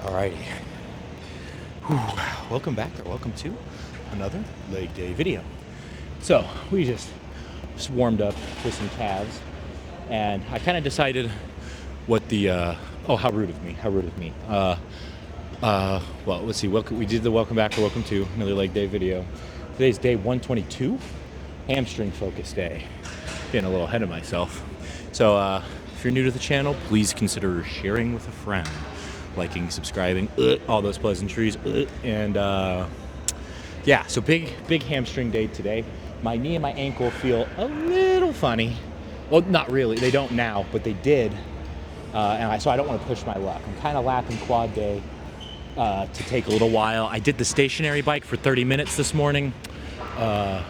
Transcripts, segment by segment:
Alrighty. Welcome back, or welcome to another leg day video. So we just warmed up with some calves, and I kind of decided what the oh, how rude of me, well, let's see. We did the welcome back or welcome to another leg day video. Today's day 122, hamstring focus day. Getting a little ahead of myself. So if you're new to the channel, please consider sharing with a friend, liking, subscribing, all those pleasantries, and yeah. So big hamstring day today. My knee and my ankle feel a little funny. Well, not really. They don't now, but they did. So I don't want to push my luck. I'm kind of lapping quad day to take a little while. I did the stationary bike for 30 minutes this morning to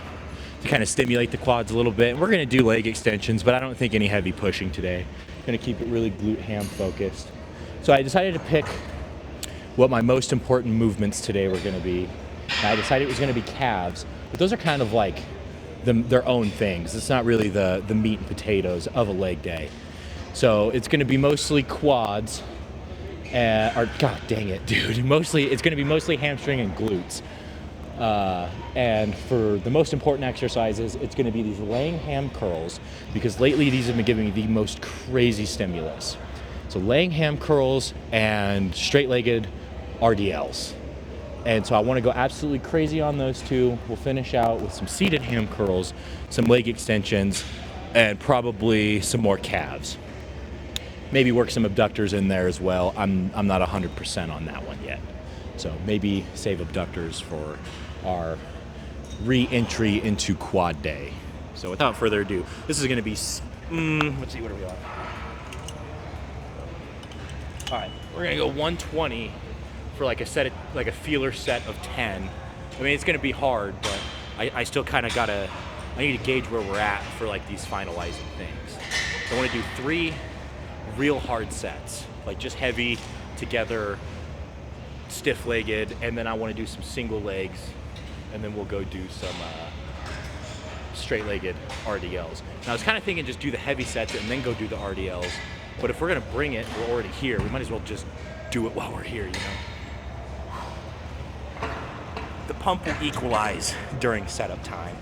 kind of stimulate the quads a little bit. We're going to do leg extensions, but I don't think any heavy pushing today. Going to keep it really glute ham focused. So I decided to pick what my most important movements today were going to be. And I decided it was going to be calves, but those are kind of like their own things. It's not really the meat and potatoes of a leg day. So it's going to be mostly quads, or god dang it, dude. It's going to be mostly hamstring and glutes. And for the most important exercises, it's going to be these laying ham curls, because lately these have been giving me the most crazy stimulus. So laying ham curls and straight-legged RDLs. And so I want to go absolutely crazy on those two. We'll finish out with some seated ham curls, some leg extensions, and probably some more calves. Maybe work some abductors in there as well. I'm not 100% on that one yet. So maybe save abductors for our re-entry into quad day. So without further ado, this is going to be, let's see, what are we on? All right, we're going to go 120 for like a feeler set of 10. I mean, it's going to be hard, but I still kind of I need to gauge where we're at for like these finalizing things. So I want to do 3 real hard sets, like just heavy together, stiff-legged, and then I want to do some single legs, and then we'll go do some straight-legged RDLs. Now I was kind of thinking just do the heavy sets and then go do the RDLs, but if we're gonna bring it, we're already here. We might as well just do it while we're here, you know? The pump will equalize during setup time.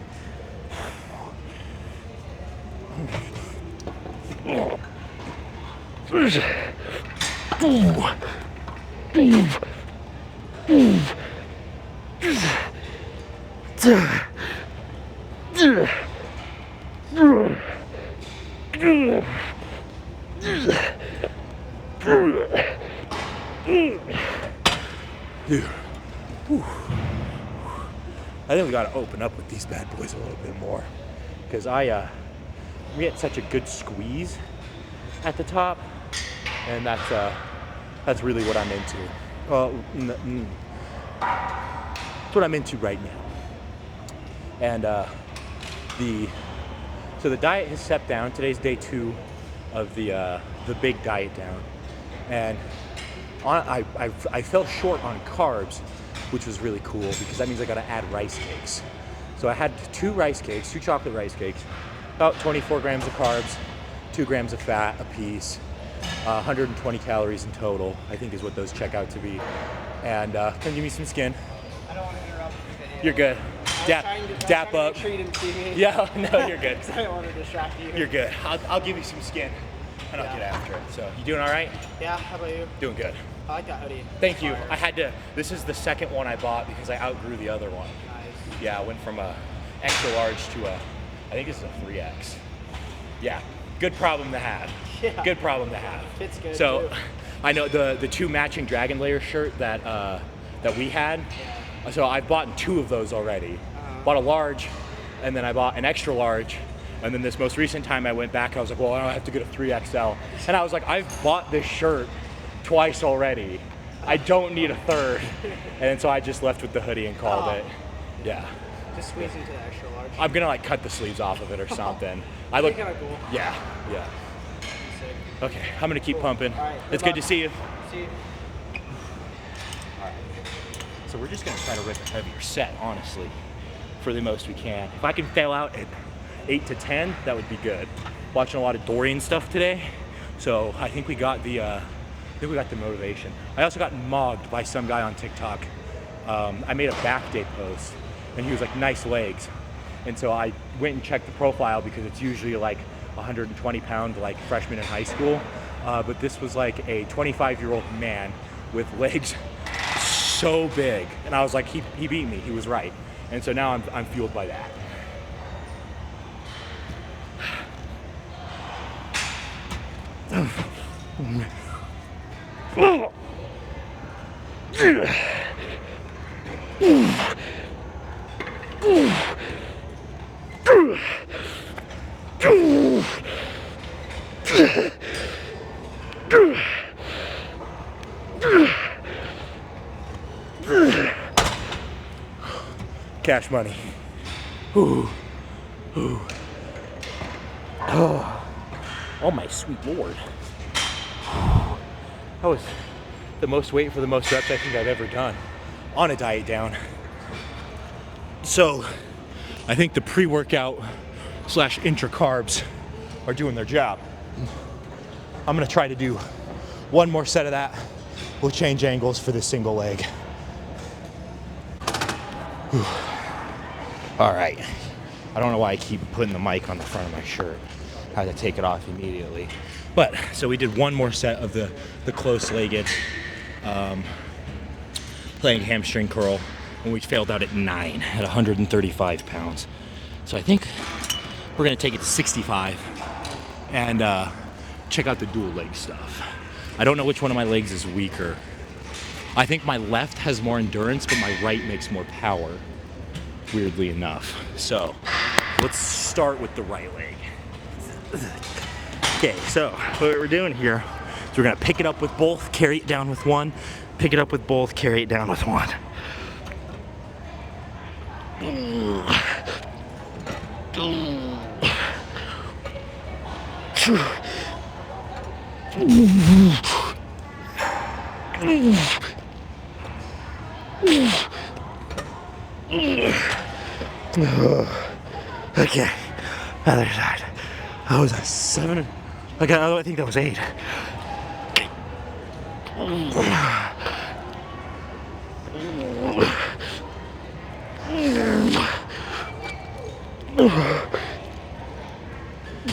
Dude, I think we got to open up with these bad boys a little bit more, because we had such a good squeeze at the top, and that's really what I'm into. That's what I'm into right now. And so the diet has stepped down. Today's day 2 of the big diet down, and I fell short on carbs, which was really cool, because that means I got to add rice cakes. So I had 2 chocolate rice cakes, about 24 grams of carbs, 2 grams of fat a piece, 120 calories in total, I think is what those check out to be. And come give me some skin. I don't want to interrupt the video. You're good. Dap up. Make sure you didn't see me. Yeah, no, you're good. I don't want to distract you. You're good. I'll give you some skin, and I'll get after it. So, you doing all right? Yeah, how about you? Doing good. I like that hoodie. Thank you. I had to, this is the second one I bought because I outgrew the other one. Nice. Yeah, I went from a extra large to I think this is a 3X. Yeah, good problem to have. Yeah. Good problem to have. Fits good, So, too. I know the 2 matching Dragon Layer shirt that we had. Yeah. So I've bought 2 of those already. Bought a large, and then I bought an extra large. And then this most recent time I went back, I was like, well, I have to get a 3XL. And I was like, I've bought this shirt twice already. I don't need a third. And so I just left with the hoodie and called it. Yeah. Just squeeze into the extra large. I'm gonna like cut the sleeves off of it or something. I look kind of cool. Yeah. Sick. Okay, I'm gonna keep pumping. All right, It's good to see you. See you. All right. So we're just gonna try to rip a heavier set, honestly, for the most we can. If I can fail out at 8 to 10, that would be good. Watching a lot of Dorian stuff today, so I think we got the I think we got the motivation. I also got mogged by some guy on TikTok. I made a back day post, and he was like, nice legs. And so I went and checked the profile because it's usually like 120 pound, like freshman in high school. But this was like a 25-year-old man with legs so big. And I was like, he beat me, he was right. And so now I'm fueled by that. Cash money. Ooh. Ooh. Oh my sweet lord. That was the most weight for the most reps I think I've ever done on a diet down. So I think the pre-workout / intra carbs are doing their job. I'm gonna try to do one more set of that. We'll change angles for this single leg. Whew. All right. I don't know why I keep putting the mic on the front of my shirt. I had to take it off immediately. But, so we did one more set of the close-legged playing hamstring curl, and we failed out at 9 at 135 pounds. So I think we're gonna take it to 65 and check out the dual leg stuff. I don't know which one of my legs is weaker. I think my left has more endurance, but my right makes more power, weirdly enough. So let's start with the right leg. Okay, so what we're doing here is we're gonna pick it up with both, carry it down with one, pick it up with both, carry it down with one. Okay, other side. That was a 7. Okay, I think that was 8. Okay.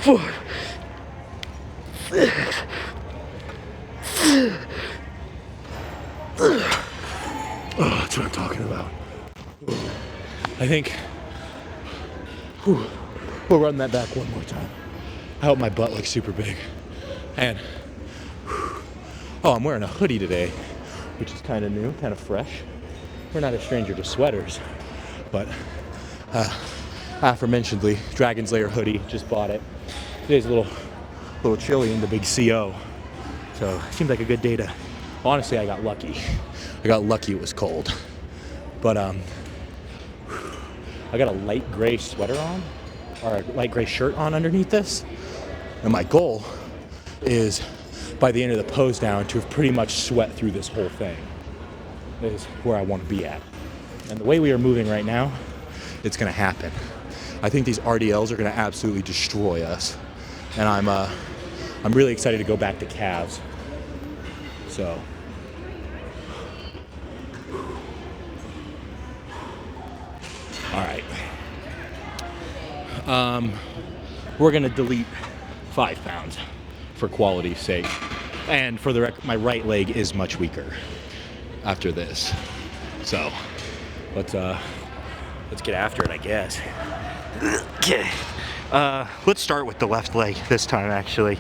Oh, that's what I'm talking about. I think we'll run that back one more time. I hope my butt looks super big. And oh, I'm wearing a hoodie today, which is kind of new, kind of fresh. We're not a stranger to sweaters, but aforementionedly, Dragon's Lair hoodie, just bought it. Today's a little chilly in the big CO, so it seemed like a good day to. Honestly, I got lucky. I got lucky it was cold, but I got a light gray sweater on, or a light gray shirt on underneath this. And my goal is, by the end of the pose down, to have pretty much sweat through this whole thing. Is where I want to be at. And the way we are moving right now, it's going to happen. I think these RDLs are going to absolutely destroy us. And I'm really excited to go back to calves. So. All right. We're going to delete 5 pounds for quality's sake. And for the my right leg is much weaker after this. So let's get after it, I guess. Okay. Let's start with the left leg this time, actually.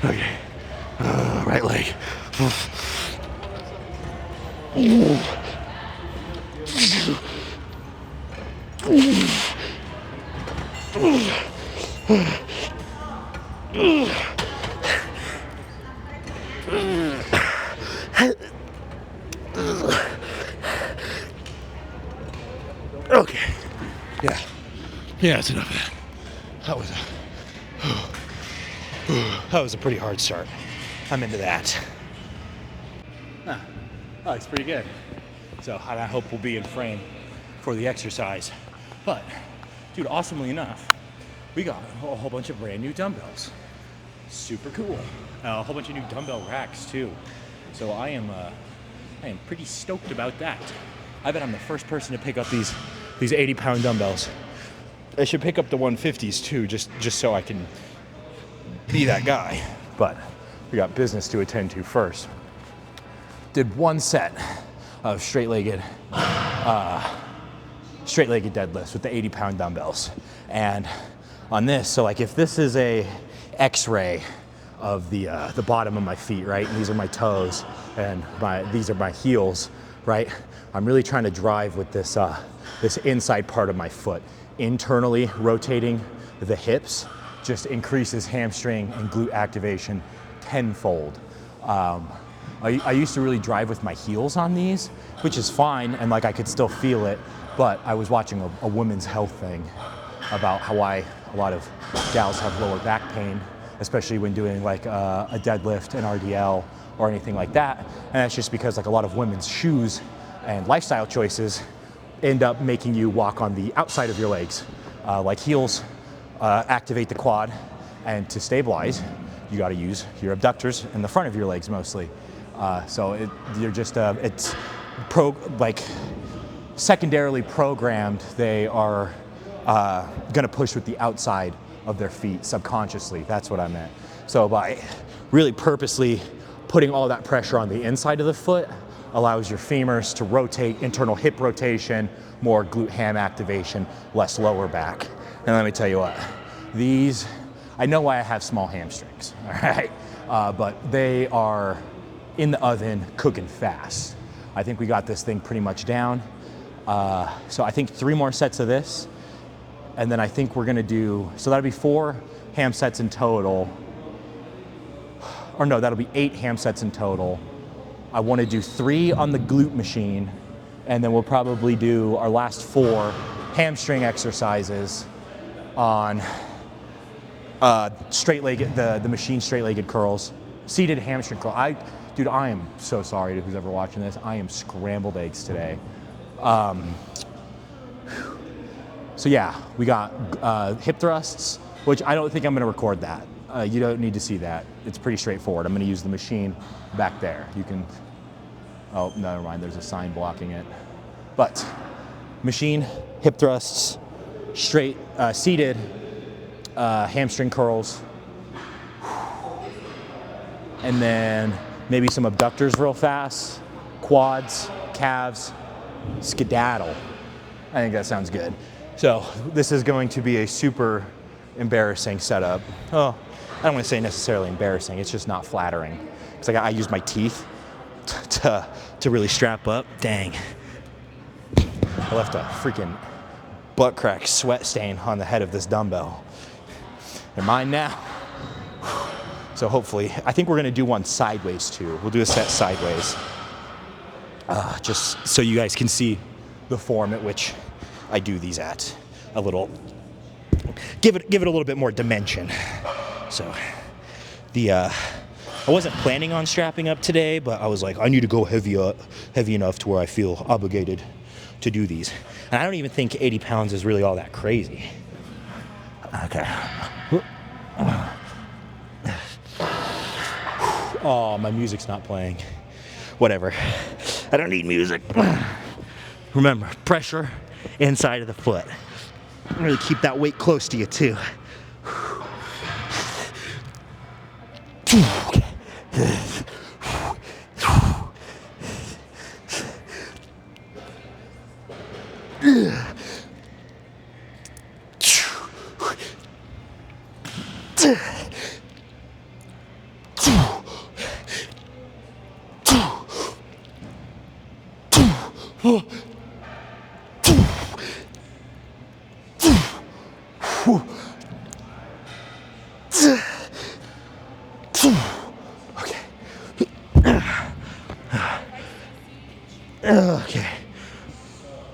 Okay. Right leg. Okay. Yeah. Yeah, that's enough of that. That was a pretty hard start. I'm into that. Oh, it's pretty good. So I hope we'll be in frame for the exercise. But, dude, awesomely enough, we got a whole bunch of brand new dumbbells. Super cool. A whole bunch of new dumbbell racks too. So I am pretty stoked about that. I bet I'm the first person to pick up these 80-pound dumbbells. I should pick up the 150s too, just so I can be that guy. But we got business to attend to first. Did one set of straight-legged deadlifts with the 80-pound dumbbells. And on this, so like if this is a X-ray of the bottom of my feet, right? And these are my toes, and these are my heels, right? I'm really trying to drive with this this inside part of my foot. Internally rotating the hips just increases hamstring and glute activation tenfold. I used to really drive with my heels on these, which is fine, and like I could still feel it, but I was watching a women's health thing about why a lot of gals have lower back pain, especially when doing like a deadlift, an RDL, or anything like that. And that's just because like a lot of women's shoes and lifestyle choices end up making you walk on the outside of your legs. Like heels activate the quad, and to stabilize, you got to use your abductors in the front of your legs mostly. So you're just it's secondarily programmed. They are gonna push with the outside of their feet subconsciously. That's what I meant. So by really purposely putting all that pressure on the inside of the foot allows your femurs to rotate, internal hip rotation, more glute ham activation, less lower back. And let me tell you what, these, I know why I have small hamstrings, all right? But they are in the oven cooking fast. I think we got this thing pretty much down. So I think 3 more sets of this, and then I think we're gonna do, so that'll be 4 ham sets in total. Or no, that'll be 8 ham sets in total. I wanna do 3 on the glute machine, and then we'll probably do our last 4 hamstring exercises on straight-legged, the machine straight-legged curls, seated hamstring curl. Dude, I am so sorry to who's ever watching this. I am scrambled eggs today. So yeah, we got hip thrusts, which I don't think I'm gonna record that. You don't need to see that. It's pretty straightforward. I'm gonna use the machine back there. You can, oh, never mind, there's a sign blocking it. But machine, hip thrusts, straight, seated, hamstring curls, and then maybe some abductors real fast, quads, calves, skedaddle. I think that sounds good. So this is going to be a super embarrassing setup. Oh, I don't want to say necessarily embarrassing, it's just not flattering. Because I use my teeth to really strap up. Dang. I left a freaking butt crack sweat stain on the head of this dumbbell. They're mine now. So hopefully, I think we're gonna do one sideways too. We'll do a set sideways. Just so you guys can see the form at which I do these at. A little, give it a little bit more dimension. So I wasn't planning on strapping up today, but I was like, I need to go heavy enough to where I feel obligated to do these. And I don't even think 80 pounds is really all that crazy. Okay. Oh, my music's not playing. Whatever. I don't need music. Remember, pressure inside of the foot. Really keep that weight close to you too. Okay.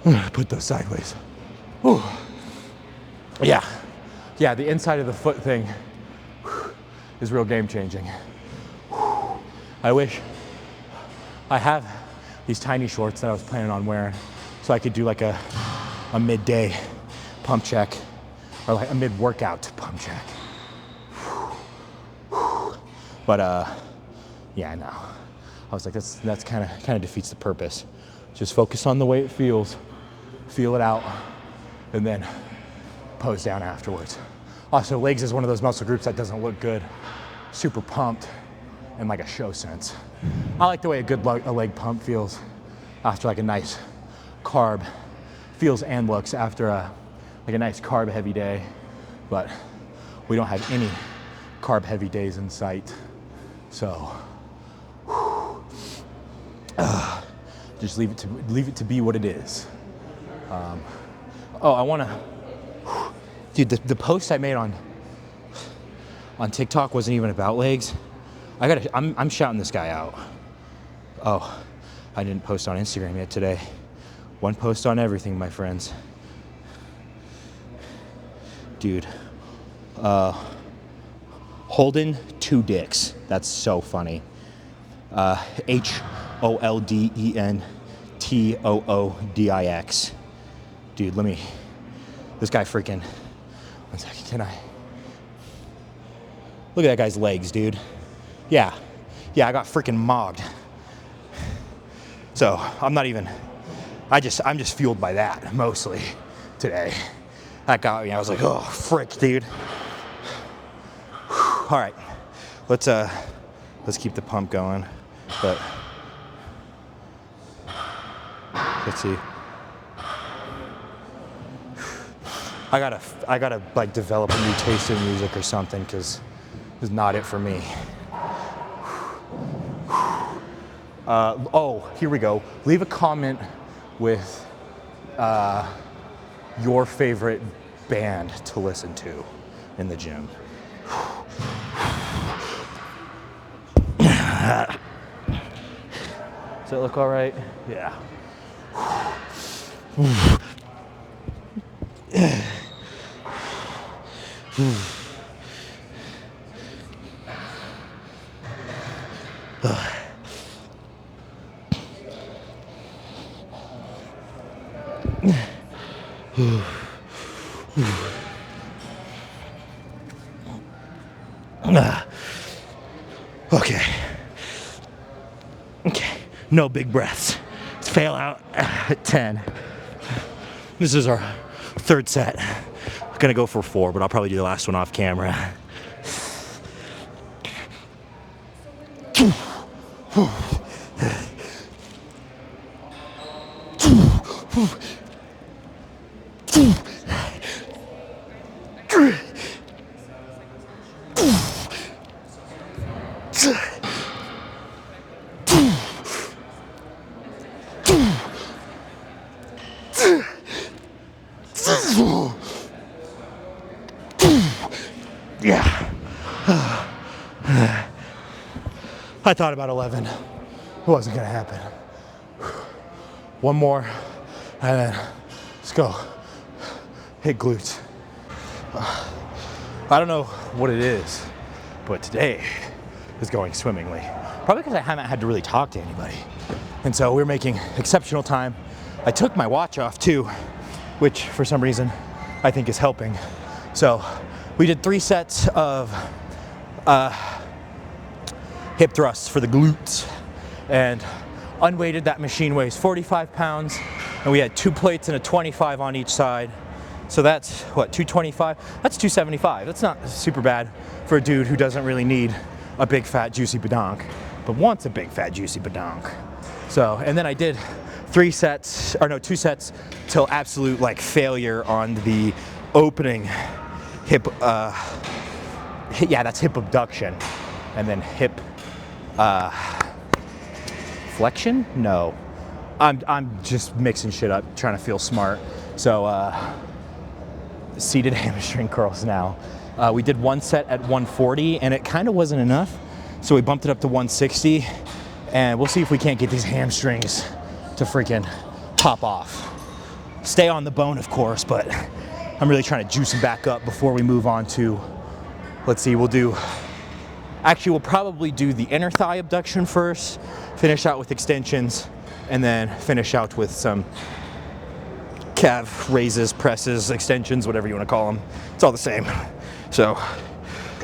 I'm gonna put those sideways. Yeah, yeah, the inside of the foot thing is real game changing. I wish I have these tiny shorts that I was planning on wearing so I could do like a midday pump check or like a mid-workout pump check. But yeah, no. I was like, that's kind of defeats the purpose. Just focus on the way it feels, feel it out, and then pose down afterwards. Also, legs is one of those muscle groups that doesn't look good, super pumped, and like a show sense. I like the way a leg pump feels after like a nice carb, feels and looks after like a nice carb heavy day, but we don't have any carb heavy days in sight. So just leave it to be what it is. Oh, I wanna, dude, the post I made on TikTok wasn't even about legs. I'm shouting this guy out. Oh, I didn't post on Instagram yet today. One post on everything, my friends. Dude, Holden two dicks. That's so funny. HOLDENTOODIX. Dude, this guy freaking, one second, can I? Look at that guy's legs, dude. Yeah, I got freaking mogged. So I'm just fueled by that mostly today. That got me, I was like, oh, frick, dude. All right, let's keep the pump going, but let's see. I gotta like develop a new taste in music or something, because it's not it for me. Oh, here we go. Leave a comment with your favorite band to listen to in the gym. Does it look all right? Yeah. Okay, no big breaths. Let's fail out at 10. This is our third set. I'm gonna go for 4, but I'll probably do the last one off camera. Yeah. I thought about 11. It wasn't gonna happen. One more, and then let's go. Hit glutes. I don't know what it is, but today is going swimmingly. Probably because I haven't had to really talk to anybody. And so we're making exceptional time. I took my watch off too, which for some reason I think is helping. So we did 3 sets of hip thrusts for the glutes, and unweighted, that machine weighs 45 pounds, and we had 2 plates and a 25 on each side. So that's what, 225? That's 275. That's not super bad for a dude who doesn't really need a big fat juicy badonk, but wants a big fat juicy badonk. So, and then I did 2 sets till absolute like failure on the opening hip, yeah, that's hip abduction, and then hip flexion? No, I'm just mixing shit up, trying to feel smart. So seated hamstring curls now. We did 1 set at 140, and it kind of wasn't enough, so we bumped it up to 160, and we'll see if we can't get these hamstrings to freaking pop off. Stay on the bone, of course, but I'm really trying to juice them back up before we move on to, let's see, we'll probably do the inner thigh abduction first, finish out with extensions, and then finish out with some calf raises, presses, extensions, whatever you want to call them. It's all the same. So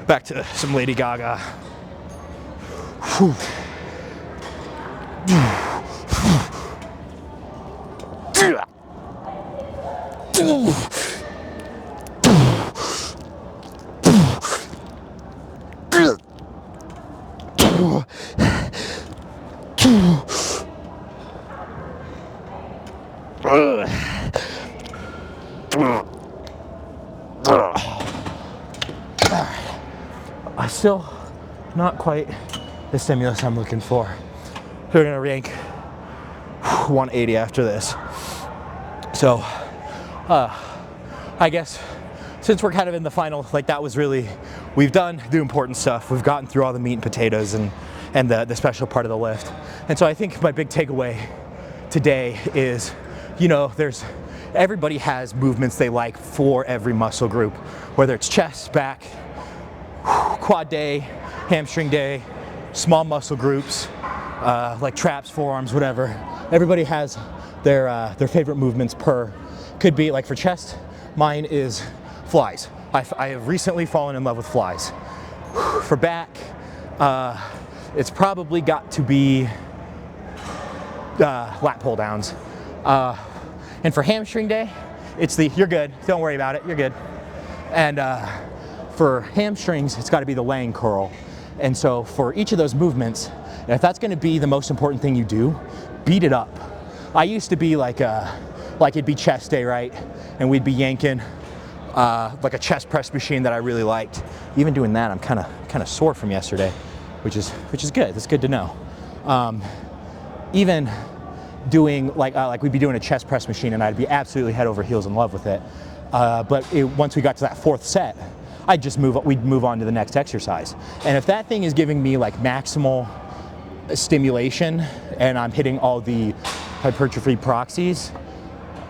back to some Lady Gaga. Whew. Still not quite the stimulus I'm looking for. We're gonna rank 180 after this. So I guess since we're kind of in the final, like that was really, we've done the important stuff. We've gotten through all the meat and potatoes and the special part of the lift. And so I think my big takeaway today is, you know, everybody has movements they like for every muscle group, whether it's chest, back, quad day, hamstring day, small muscle groups, like traps, forearms, whatever. Everybody has their favorite movements per. Could be like for chest, mine is flies. I have recently fallen in love with flies. For back, it's probably got to be lat pull downs. And for hamstring day, it's you're good, don't worry about it, you're good. And for hamstrings, it's got to be the laying curl. And so for each of those movements, if that's going to be the most important thing you do, beat it up. I used to be like it'd be chest day, right? And we'd be yanking like a chest press machine that I really liked. Even doing that, I'm kind of sore from yesterday, which is good. That's good to know. Even doing like we'd be doing a chest press machine, and I'd be absolutely head over heels in love with it. But once we got to that fourth set, we'd move on to the next exercise. And if that thing is giving me like maximal stimulation and I'm hitting all the hypertrophy proxies,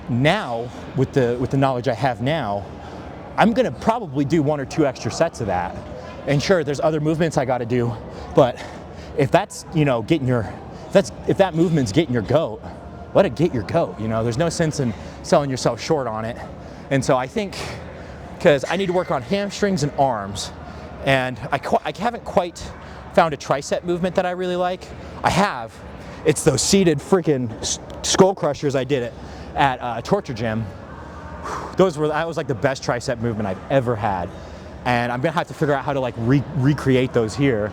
now with the knowledge I have now, I'm gonna probably do 1 or 2 extra sets of that. And sure, there's other movements I gotta do, but if that's, you know, if that movement's getting your goat, let it get your goat. You know, there's no sense in selling yourself short on it. And so I think, because I need to work on hamstrings and arms, and I haven't quite found a tricep movement that I really like. I have. It's those seated freaking skull crushers I did at Torture Gym. That was like the best tricep movement I've ever had, and I'm gonna have to figure out how to like recreate those here.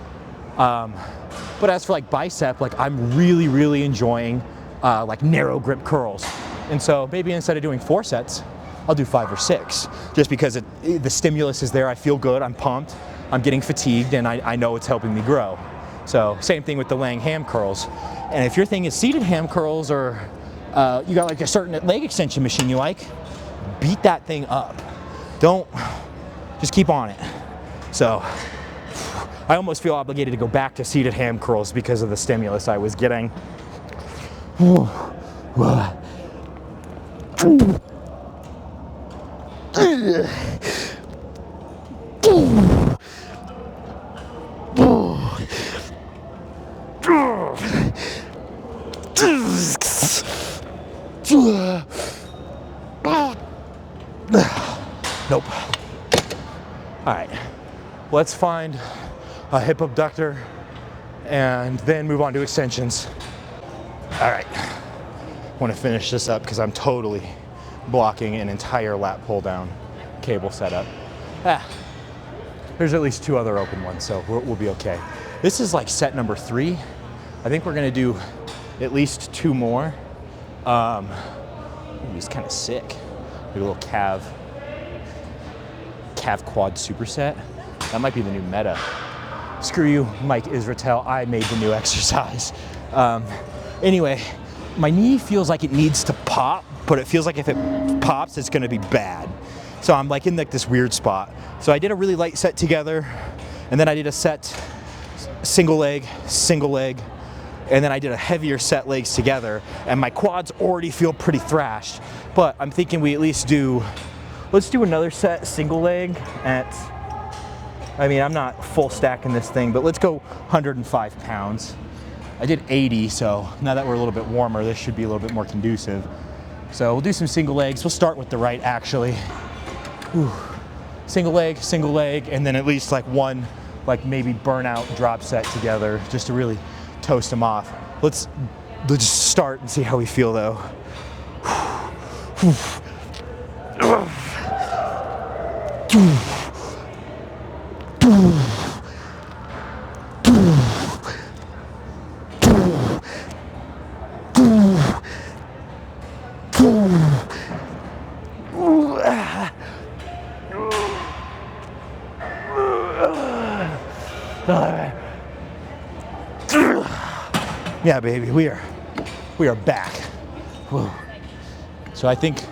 But as for like bicep, like I'm really enjoying like narrow grip curls, and so maybe instead of doing 4 sets, I'll do 5 or 6, just because the stimulus is there. I feel good, I'm pumped, I'm getting fatigued, and I know it's helping me grow. So same thing with the laying ham curls. And if your thing is seated ham curls, or you got like a certain leg extension machine you like, beat that thing up. Just keep on it. So I almost feel obligated to go back to seated ham curls because of the stimulus I was getting. Nope. All right, let's find a hip abductor and then move on to extensions. All right, I want to finish this up because I'm totally blocking an entire lat pull down cable setup. There's at least 2 other open ones, so we'll be okay. This is like set number 3. I think we're gonna do at least 2 more. He's kind of sick. Like a little calf quad superset. That might be the new meta. Screw you, Mike Israetel. I made the new exercise. Anyway, my knee feels like it needs to pop, but it feels like if it pops, it's gonna be bad. So I'm like in like this weird spot. So I did a really light set together, and then I did a set single leg, and then I did a heavier set legs together, and my quads already feel pretty thrashed. But I'm thinking we at least do let's do another set single leg at, I mean, I'm not full stacking this thing, but let's go 105 pounds. I did 80, so now that we're a little bit warmer, this should be a little bit more conducive. So we'll do some single legs. We'll start with the right, actually. Whew. Single leg, and then at least like one, like maybe burnout drop set together, just to really toast them off. Let's just start and see how we feel though. Yeah, baby, we are back. Whoa. So I think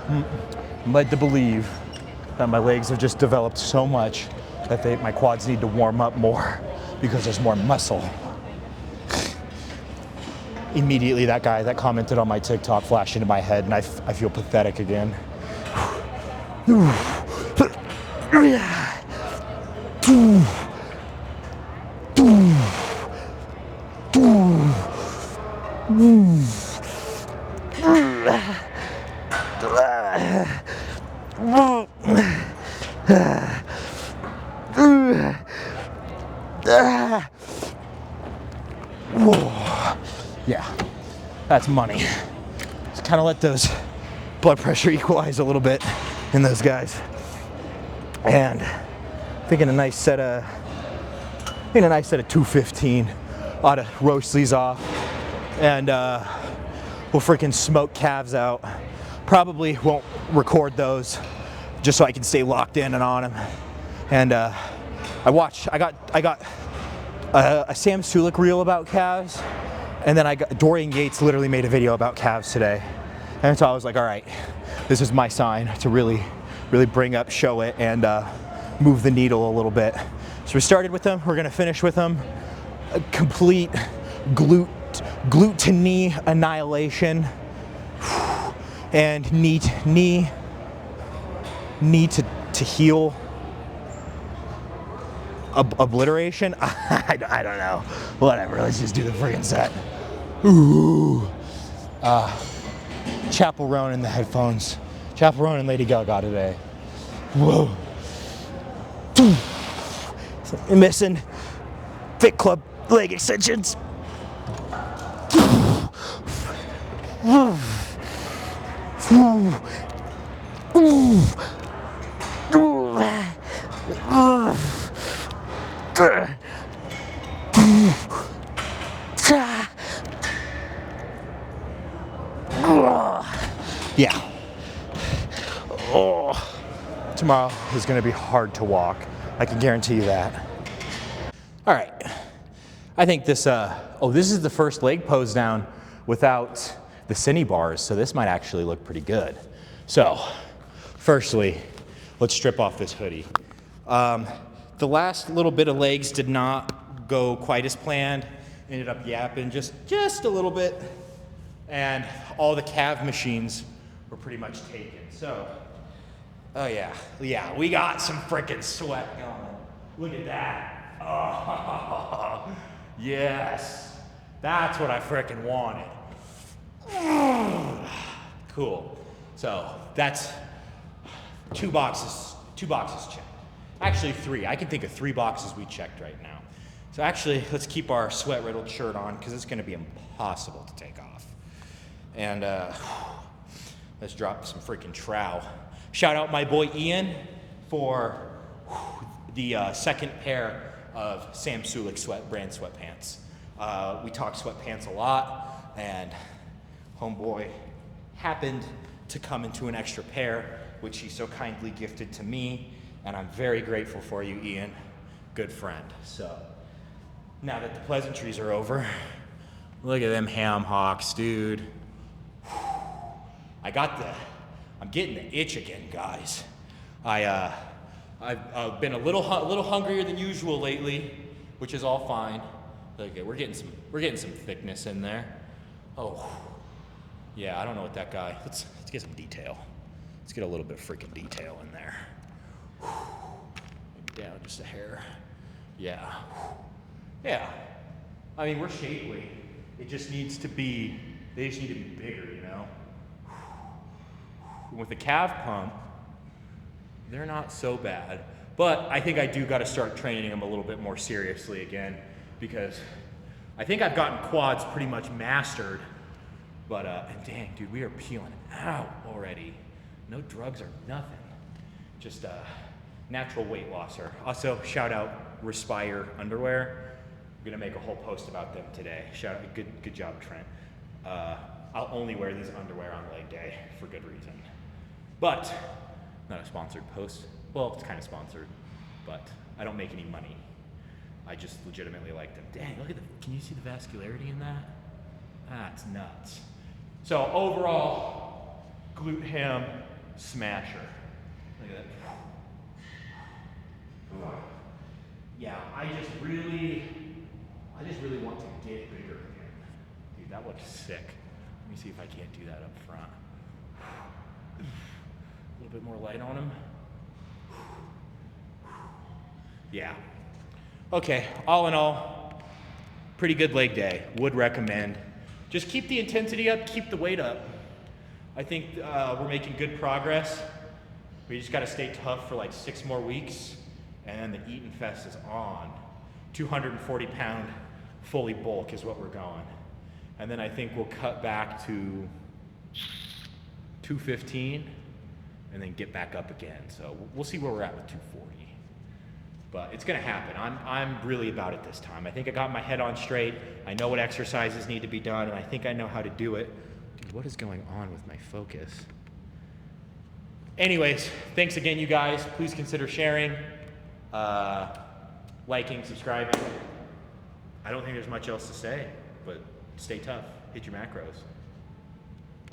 I'm led to believe that my legs have just developed so much that my quads need to warm up more because there's more muscle. Immediately, that guy that commented on my TikTok flashed into my head, and I feel pathetic again. Yeah, that's money. Just kind of let those blood pressure equalize a little bit in those guys. And thinking a nice set of 215 ought to roast these off, and we'll freaking smoke calves out. Probably won't record those just so I can stay locked in and on them. And I got a Sam Sulik reel about calves, and then Dorian Yates literally made a video about calves today. And so I was like, all right, this is my sign to really bring up, show it, and move the needle a little bit. So we started with them, we're gonna finish with them. A complete glute to knee annihilation, and knee to heel obliteration. I don't know. Whatever. Let's just do the friggin' set. Ooh. Chapel Roan in the headphones. Chapel Roan and Lady Gaga today. Whoa. Missing Fit Club leg extensions. Yeah. Oh. Tomorrow is going to be hard to walk. I can guarantee you that. All right. I think this, this is the first leg pose down without the cine bars, so this might actually look pretty good. So, firstly, let's strip off this hoodie. The last little bit of legs did not go quite as planned. Ended up yapping just a little bit, and all the calf machines were pretty much taken. So, oh yeah, we got some frickin' sweat going. Look at that. Oh, yes, that's what I frickin' wanted. Cool. So that's two boxes checked. Actually 3. I can think of 3 boxes we checked right now. So actually, let's keep our sweat-riddled shirt on because it's going to be impossible to take off. And let's drop some freaking trow. Shout out my boy Ian for the second pair of Sam Sulik brand sweatpants. We talk sweatpants a lot, and homeboy happened to come into an extra pair, which he so kindly gifted to me, and I'm very grateful for you, Ian. Good friend. So now that the pleasantries are over, look at them ham hocks, dude. I'm getting the itch again, guys. I've been a little hungrier than usual lately, which is all fine. Okay, we're getting some thickness in there. Oh, yeah, I don't know what that guy. Let's get some detail. Let's get a little bit of freaking detail in there. Maybe down just a hair. Yeah. Yeah. I mean, we're shapely. It just needs to be, they just need to be bigger, you know? With the calf pump, they're not so bad. But I think I do got to start training them a little bit more seriously again, because I think I've gotten quads pretty much mastered. But, and dang, dude, we are peeling out already. No drugs or nothing. Just natural weight losser. Also, shout out Respire underwear. I'm gonna make a whole post about them today. Shout out, good job, Trent. I'll only wear these underwear on leg day for good reason. But, not a sponsored post. Well, it's kind of sponsored, but I don't make any money. I just legitimately like them. Dang, look at the, can you see the vascularity in that? That's nuts. So overall, glute ham smasher. Look at that. Yeah, I just really want to get bigger again. Dude, that looks sick. Let me see if I can't do that up front. A little bit more light on him. Yeah. Okay, all in all, pretty good leg day. Would recommend. Just keep the intensity up, keep the weight up. I think we're making good progress. We just gotta stay tough for like 6 more weeks, and the Eatin' Fest is on. 240 pound fully bulk is what we're going. And then I think we'll cut back to 215 and then get back up again. So we'll see where we're at with 240. But it's gonna happen. I'm really about it this time. I think I got my head on straight. I know what exercises need to be done, and I think I know how to do it. Dude, what is going on with my focus? Anyways, thanks again, you guys. Please consider sharing, liking, subscribing. I don't think there's much else to say, but stay tough. Hit your macros.